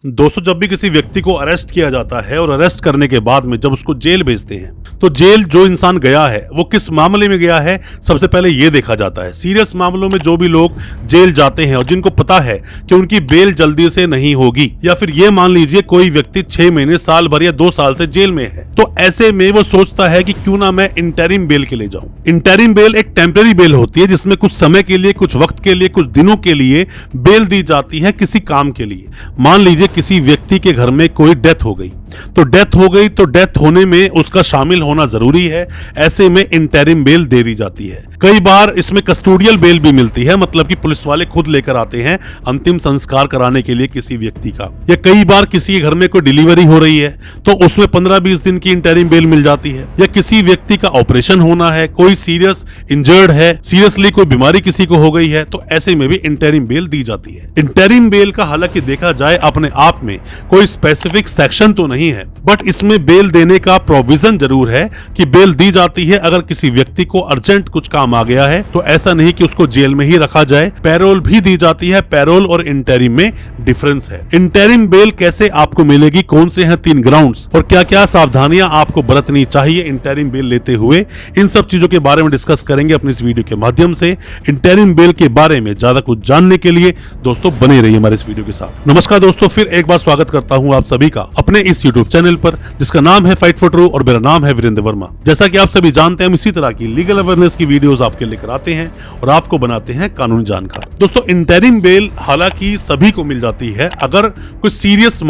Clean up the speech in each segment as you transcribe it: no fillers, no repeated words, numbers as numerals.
दोस्तों, जब भी किसी व्यक्ति को अरेस्ट किया जाता है और अरेस्ट करने के बाद में जब उसको जेल भेजते हैं तो जेल जो इंसान गया है वो किस मामले में गया है सबसे पहले ये देखा जाता है। सीरियस मामलों में जो भी लोग जेल जाते हैं और जिनको पता है कि उनकी बेल जल्दी से नहीं होगी, या फिर ये मान लीजिए कोई व्यक्ति 6 महीने, साल भर या 2 साल से जेल में है, तो ऐसे में वो सोचता है कि क्यों ना मैं इंटरिम बेल के लिए जाऊं। इंटरिम बेल एक टेम्पररी बेल होती है जिसमें कुछ समय के लिए, कुछ वक्त के लिए, कुछ दिनों के लिए बेल दी जाती है किसी काम के लिए। मान लीजिए किसी व्यक्ति के घर में कोई डेथ हो गई तो डेथ होने में उसका शामिल होना जरूरी है, ऐसे में इंटरिम बेल दे दी जाती है। कई बार इसमें कस्टोडियल बेल भी मिलती है, मतलब कि पुलिस वाले खुद लेकर आते हैं अंतिम संस्कार कराने के लिए किसी व्यक्ति का। या कई बार किसी घर में कोई डिलीवरी हो रही है तो उसमें 15-20 दिन की इंटरिम बेल मिल जाती है। या किसी व्यक्ति का ऑपरेशन होना है, कोई सीरियस इंजर्ड है, सीरियसली कोई बीमारी किसी को हो गई है, तो ऐसे में भी इंटरिम बेल दी जाती है। इंटरिम बेल का हालांकि देखा जाए अपने आप में कोई स्पेसिफिक सेक्शन तो नहीं है, बट इसमें बेल देने का प्रोविजन जरूर है कि बेल दी जाती है अगर किसी व्यक्ति को अर्जेंट कुछ काम आ गया है, तो ऐसा नहीं कि उसको जेल में ही रखा जाए। पैरोल भी दी जाती है, पैरोल और इंटरिम में डिफरेंस है। इंटरिम बेल कैसे आपको मिलेगी, कौन से हैं 3 ग्राउंड्स और क्या क्या सावधानियां आपको बरतनी चाहिए इंटरिम बेल लेते हुए, इन सब चीजों के बारे में डिस्कस करेंगे अपनी इस वीडियो के माध्यम से। इंटरिम बेल के बारे में ज्यादा कुछ जानने के लिए दोस्तों बने रहिए हमारे इस वीडियो के साथ। नमस्कार दोस्तों, फिर एक बार स्वागत करता हूं आप सभी का अपने इस यूट्यूब चैनल पर जिसका नाम है फाइट फॉर ट्रू और मेरा नाम है वीरेंद्र वर्मा। जैसा कि आप सभी जानते हैं, हम इसी तरह की लीगल अवेयरनेस की वीडियोस आपके लेकर आते हैं और आपको बनाते हैं कानूनी जानकार। दोस्तों, इंटरिम बेल हालांकि सभी को मिल जाती है अगर कोई सीरियस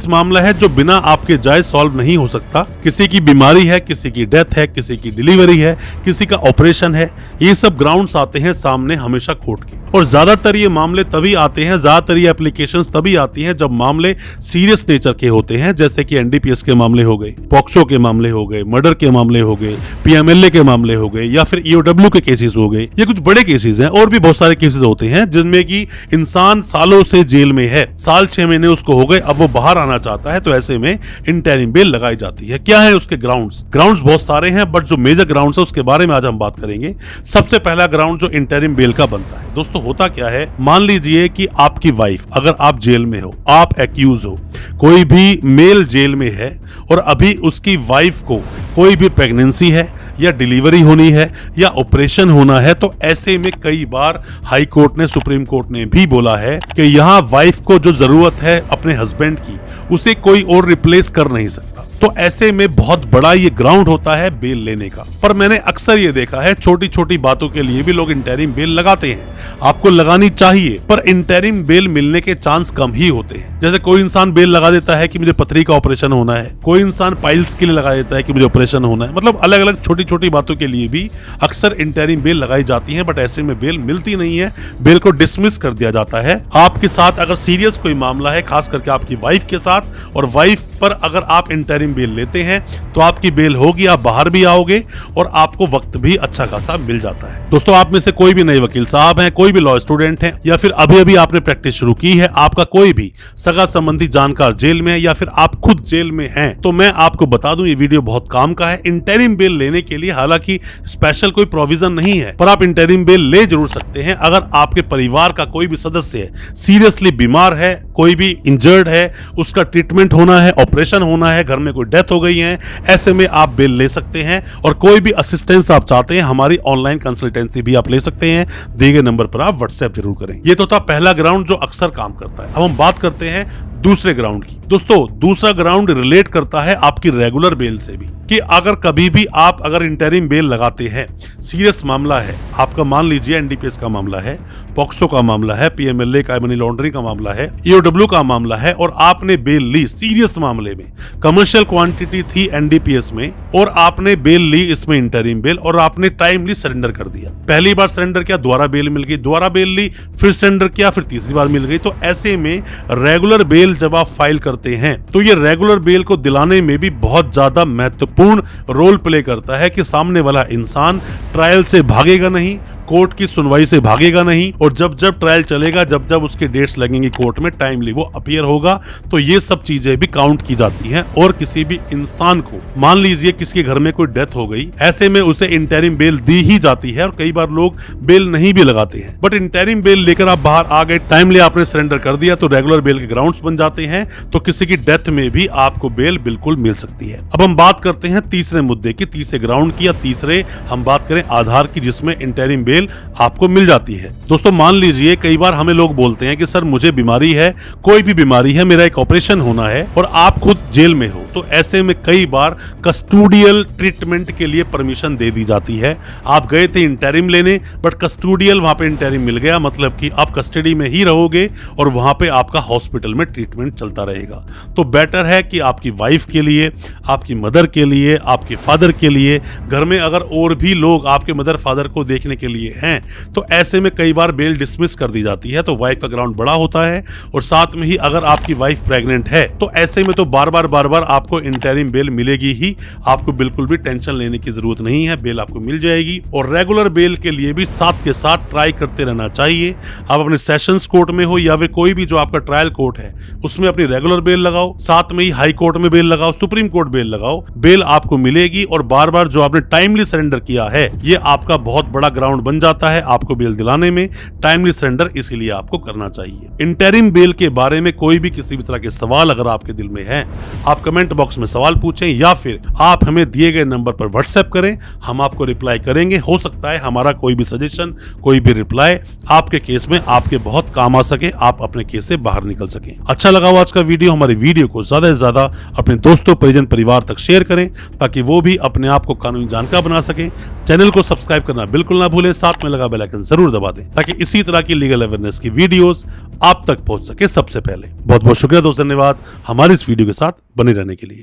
मामला है जो बिना आपके जाए सॉल्व नहीं हो सकता। किसी की बीमारी है, किसी की डेथ है, किसी की डिलीवरी है, किसी का ऑपरेशन है, ये सब ग्राउंड्स आते हैं सामने हमेशा कोर्ट के। और ज्यादातर ये मामले तभी आते हैं, ज्यादातर ये एप्लीकेशंस तभी आती हैं जब मामले सीरियस नेचर के होते हैं, जैसे कि एनडीपीएस के मामले हो गए, पॉक्सो के मामले हो गए, मर्डर के मामले हो गए, पीएमएलए के मामले हो गए, या फिर ईओडब्ल्यू के केसेस हो गए। ये कुछ बड़े केसेस हैं और भी बहुत सारे केसेस होते हैं जिनमें कि इंसान सालों से जेल में है, साल 6 महीने उसको हो गए, अब वो बाहर आना चाहता है, तो ऐसे में इंटरिम बेल लगाई जाती है। क्या है उसके ग्राउंड्स बहुत सारे हैं, बट जो मेजर ग्राउंड्स है उसके बारे में आज हम बात करेंगे। सबसे पहला ग्राउंड जो इंटरिम बेल का बनता है दोस्तों, होता क्या है, मान लीजिए कि आपकी वाइफ, अगर आप जेल में हो, आप एक्यूज हो, कोई भी मेल जेल में है और अभी उसकी वाइफ को कोई भी प्रेगनेंसी है या डिलीवरी होनी है या ऑपरेशन होना है, तो ऐसे में कई बार हाई कोर्ट ने, सुप्रीम कोर्ट ने भी बोला है कि यहाँ वाइफ को जो जरूरत है अपने हस्बैंड की, उसे कोई और रिप्लेस कर नहीं सकता। तो ऐसे में बहुत बड़ा ये ग्राउंड होता है बेल लेने का। पर मैंने अक्सर ये देखा है छोटी छोटी बातों के लिए भी लोग इंटरिम बेल लगाते हैं। आपको लगानी चाहिए, पर इंटरिम बेल मिलने के चांस कम ही होते हैं। जैसे कोई इंसान बेल लगा देता है कि मुझे पथरी का ऑपरेशन होना है, कोई इंसान पाइल्स के लिए लगा देता है कि मुझे ऑपरेशन होना है, मतलब अलग अलग छोटी छोटी बातों के लिए भी अक्सर इंटरिम बेल लगाई जाती है। बट ऐसे में बेल मिलती नहीं है, बेल को डिसमिस कर दिया जाता है। आपके साथ अगर सीरियस कोई मामला है, खास करके आपकी वाइफ के साथ, और वाइफ पर अगर आप इंटरिम बेल लेते हैं तो आपकी बेल होगी, आप बाहर भी आओगे और आपको वक्त भी अच्छा खासा मिल जाता है। दोस्तों, आप में से कोई भी नए वकील साहब हैं, कोई भी लॉ स्टूडेंट हैं, या फिर अभी अभी आपने प्रैक्टिस शुरू की है, आपका कोई भी सगा संबंधी जानकार जेल में है, या फिर आप खुद जेल में हैं, तो मैं आपको बता दूं ये वीडियो बहुत काम का है। इंटरिम बेल लेने के लिए हालांकि स्पेशल कोई प्रोविजन नहीं है, पर आप इंटरिम बेल ले जरूर सकते हैं अगर आपके परिवार का कोई भी सदस्य है, सीरियसली बीमार है, कोई भी इंजर्ड है, उसका ट्रीटमेंट होना है, ऑपरेशन होना है, घर में कोई डेथ हो गई है, ऐसे में आप बेल ले सकते हैं। और कोई भी असिस्टेंस आप चाहते हैं, हमारी ऑनलाइन कंसल्टेंसी भी आप ले सकते हैं, दिए गए नंबर पर आप व्हाट्सएप जरूर करें। ये तो था पहला ग्राउंड जो अक्सर काम करता है। अब हम बात करते हैं दूसरे ग्राउंड की। दोस्तों, दूसरा ग्राउंड रिलेट करता है आपकी रेगुलर बेल से भी, कि अगर कभी भी आप अगर इंटरिम बेल लगाते हैं, सीरियस मामला है आपका, मान लीजिए एनडीपीएस का मामला है, पॉक्सो का मामला है, पीएमएलए का, मनी लॉन्ड्रिंग का मामला है, ईओडब्ल्यू का मामला है, और आपने बेल ली सीरियस मामले में, कमर्शियल क्वांटिटी थी एनडीपीएस में, और आपने बेल ली इसमें इंटरिम बेल, और आपने टाइमली सरेंडर कर दिया। पहली बार सरेंडर किया, दोबारा बेल मिल गई, दोबारा बेल ली, फिर सरेंडर किया, फिर तीसरी बार मिल गई। तो ऐसे में रेगुलर बेल जब आप फाइल करते हैं तो ये रेगुलर बेल को दिलाने में भी बहुत ज्यादा महत्वपूर्ण रोल प्ले करता है कि सामने वाला इंसान ट्रायल से भागेगा नहीं, कोर्ट की सुनवाई से भागेगा नहीं, और जब जब ट्रायल चलेगा, जब जब उसके डेट्स लगेंगी कोर्ट में, टाइमली वो अपीयर होगा। तो ये सब चीजें भी काउंट की जाती हैं। और किसी भी इंसान को, मान लीजिए किसी के घर में कोई डेथ हो गई, ऐसे में उसे इंटरिम बेल दी ही जाती है, और कई बार लोग बेल नहीं भी लगाते हैं। बट इंटरिम बेल लेकर आप बाहर आ गए, टाइमली आपने सरेंडर कर दिया, तो रेगुलर बेल के ग्राउंड्स बन जाते हैं। तो किसी की डेथ में भी आपको बेल बिल्कुल मिल सकती है। अब हम बात करते हैं तीसरे मुद्दे की, तीसरे ग्राउंड की, या तीसरे हम बात करें आधार की, जिसमें इंटरिम बेल आपको मिल जाती है। दोस्तों मान लीजिए कई बार हमें लोग बोलते हैं कि सर मुझे बीमारी है, कोई भी बीमारी है, मेरा एक ऑपरेशन होना है, और आप खुद जेल में हो। तो ऐसे में कई बार कस्टोडियल ट्रीटमेंट के लिए परमिशन दे दी जाती है। आप गए थे इंटरिम लेने, बट कस्टोडियल वहां पे इंटरिम मिल गया, मतलब कि आप कस्टडी में ही रहोगे और वहां पे आपका हॉस्पिटल में ट्रीटमेंट चलता रहेगा। तो बेटर है कि आपकी वाइफ के लिए, आपकी मदर के लिए, आपके फादर के लिए, घर में अगर और भी लोग आपके मदर फादर को देखने के लिए हैं, तो ऐसे में कई बार बेल डिसमिस कर दी जाती है। तो वाइफ का ग्राउंड बड़ा होता है, और साथ में ही अगर आपकी वाइफ प्रेग्नेंट है, तो ऐसे में तो बार बार आपको इंटरिम बेल मिलेगी ही। आपको बिल्कुल भी टेंशन लेने की जरूरत नहीं है, बेल आपको मिल जाएगी। और रेगुलर बेल के लिए भी साथ के साथ ट्राई करते रहना चाहिए। आप अपने सेशंस कोर्ट में हो या फिर कोई भी जो आपका ट्रायल कोर्ट है, उसमें अपनी रेगुलर बेल लगाओ, साथ में ही हाई कोर्ट में बेल लगाओ, सुप्रीम कोर्ट बेल लगाओ, बेल आपको मिलेगी। और बार बार जो आपने टाइमली सरेंडर किया है, ये आपका बहुत बड़ा ग्राउंड बन जाता है आपको बेल दिलाने में। टाइमली सरेंडर इसीलिए आपको करना चाहिए। इंटरिम बेल के बारे में कोई भी किसी भी तरह के सवाल अगर आपके दिल में है, आप कमेंट बॉक्स में सवाल पूछें, या फिर आप हमें दिए गए नंबर पर व्हाट्सएप करें, हम आपको रिप्लाई करेंगे। हो सकता है हमारा कोई भी सजेशन, कोई भी रिप्लाई आपके केस में आपके बहुत काम आ सके, आप अपने केस से बाहर निकल सकें। अच्छा लगा हो आज का वीडियो, हमारे वीडियो को ज्यादा से ज्यादा अपने दोस्तों, परिजन, परिवार तक शेयर करें, ताकि वो भी अपने आप को कानूनी जानकार बना सकें। चैनल को सब्सक्राइब करना बिल्कुल ना भूलें, साथ में लगा बेल आइकन जरूर दबा दें, ताकि इसी तरह की लीगल अवेयरनेस की वीडियोस आप तक पहुंच सके सबसे पहले। बहुत बहुत शुक्रिया दोस्त, धन्यवाद हमारे इस वीडियो के साथ बने रहने के लिए।